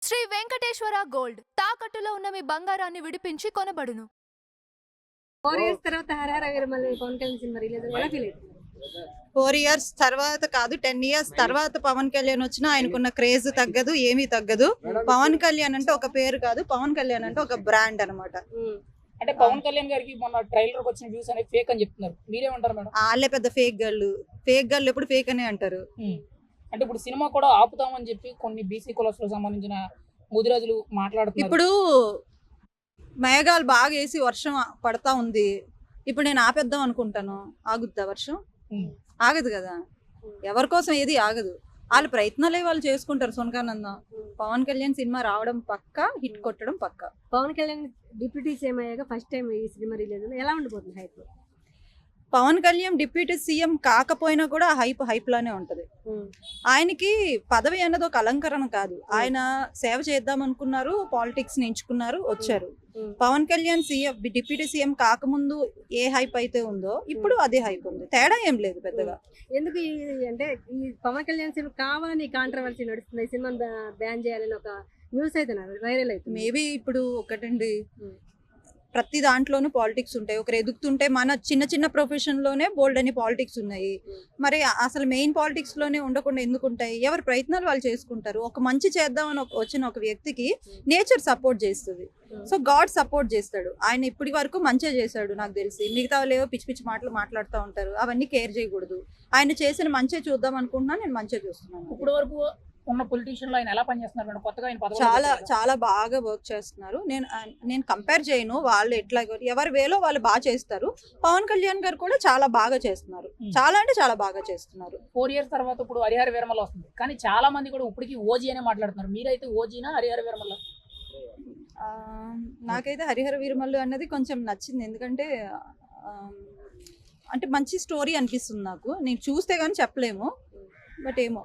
Shri Venkateswara gold తాకట్టులో ఉన్న మీ బంగారాన్ని విడిపించి కొనబడును. 4 ఇయర్స్ తర్వాత 'హరహర వీరమల్లు' పవన్ కళ్యాణ్ సినిమా రిలీజ్ ఎలా ఫీల్ అవుతుంది? 4 ఇయర్స్ తర్వాత కాదు, 10 ఇయర్స్ తర్వాత పవన్ కళ్యాణ్ వచ్చినా ఆయనకున్న క్రేజ్ తగ్గదు, ఏమీ తగ్గదు. పవన్ కళ్యాణ్ అంటే ఒక పేరు కాదు, పవన్ కళ్యాణ్ అంటే ఒక బ్రాండ్ అనమాట. అంటే పవన్ కళ్యాణ్ గారికి మొన్న ట్రైలర్ వచ్చిన వ్యూస్ అనేది ఫేక్ అని చెప్తున్నారు. మీరేమంటారు మేడం? వాళ్ళే పెద్ద ఫేక్ గర్ల్ ఎప్పుడు ఫేక్ అనే అంటారు. అంటే ఇప్పుడు సినిమా కూడా ఆపుతామని చెప్పి కొన్ని బీసీ కులస్లో సంబంధించిన ముదిరాజులు మాట్లాడుతున్నారు. ఇప్పుడు మేఘాలు బాగా వేసి వర్షం పడతా ఉంది, ఇప్పుడు నేను ఆపేద్దాం అనుకుంటాను, ఆగుద్దా వర్షం? ఆగదు కదా. ఎవరి కోసం ఏది ఆగదు. వాళ్ళ ప్రయత్నాలే వాళ్ళు చేసుకుంటారు. సునకానందం పవన్ కళ్యాణ్ సినిమా రావడం పక్కా, హిట్ కొట్టడం పక్కా. పవన్ కళ్యాణ్ డిప్యూటీ సీఎం అయ్యాక ఫస్ట్ టైం ఈ సినిమా రిలీజ్ ఎలా ఉండిపోతుంది hype? Pawan Kalyan deputy CM కాకపోయినా కూడా హైప్ లానే ఉంటది. ఆయనకి పదవి అన్నది ఒక అలంకరణ కాదు. ఆయన సేవ చేద్దాం అనుకున్నారు, పాలిటిక్స్ ని ఎంచుకున్నారు, వచ్చారు. పవన్ కళ్యాణ్ డిప్యూటీ సీఎం కాకముందు ఏ హైప్ అయితే ఉందో ఇప్పుడు అదే హైప్ ఉంది. తేడా ఏం లేదు పెద్దగా. ఎందుకు అంటే ఈ పవన్ కళ్యాణ్ సినిమా కావాలని కాంట్రవర్సీ నడుస్తుంది, ఈ సినిమాని బ్యాన్ చేయాలని ఒక న్యూస్ అయితే వైరల్ అవుతుంది. మేబీ ఇప్పుడు ఒకటండి, ప్రతి దాంట్లోనూ పాలిటిక్స్ ఉంటాయి. ఒకరు ఎదుగుతుంటే మన చిన్న చిన్న ప్రొఫెషన్ లోనే బోల్డ్ అని పాలిటిక్స్ ఉన్నాయి. మరి అసలు మెయిన్ పాలిటిక్స్ లోనే ఉండకుండా ఎందుకు ఉంటాయి? ఎవరి ప్రయత్నాలు వాళ్ళు చేసుకుంటారు. ఒక మంచి చేద్దామని వచ్చిన ఒక వ్యక్తికి నేచర్ సపోర్ట్ చేస్తుంది. సో గాడ్ సపోర్ట్ చేస్తాడు. ఆయన ఇప్పటి వరకు మంచిగా చేశాడు నాకు తెలిసి. మిగతా వాళ్ళు ఏవో పిచ్చి పిచ్చి మాటలు మాట్లాడుతూ ఉంటారు, అవన్నీ కేర్ చేయకూడదు. ఆయన చేసిన మంచిగా చూద్దాం అనుకుంటున్నా, నేను మంచిగా చూస్తున్నాను. ఇప్పటి వరకు ఉన్న పొలిటీషియన్లు ఆయన ఎలా పనిచేస్తున్నారు మేడం? కొత్తగా ఆయన పదవి చాలా బాగా వర్క్ చేస్తున్నారు. నేను కంపేర్ చేయను. వాళ్ళు ఎట్లా ఎవరి వేలో వాళ్ళు బాగా చేస్తారు. పవన్ కళ్యాణ్ గారు కూడా చాలా బాగా చేస్తున్నారు. చాలా అంటే చాలా బాగా చేస్తున్నారు. 4 ఇయర్స్ తర్వాత ఇప్పుడు హరిహర వీరమల్ల వస్తుంది, కానీ చాలా మంది కూడా ఇప్పటికీ ఓజీ అనే మాట్లాడుతున్నారు. మీరైతే ఓజీనా హరిహర వీరమల్ల? నాకైతే హరిహర వీరమల్లు అన్నది కొంచెం నచ్చింది. ఎందుకంటే అంటే మంచి స్టోరీ అనిపిస్తుంది నాకు. నేను చూస్తే కానీ చెప్పలేము, బట్ ఏమో.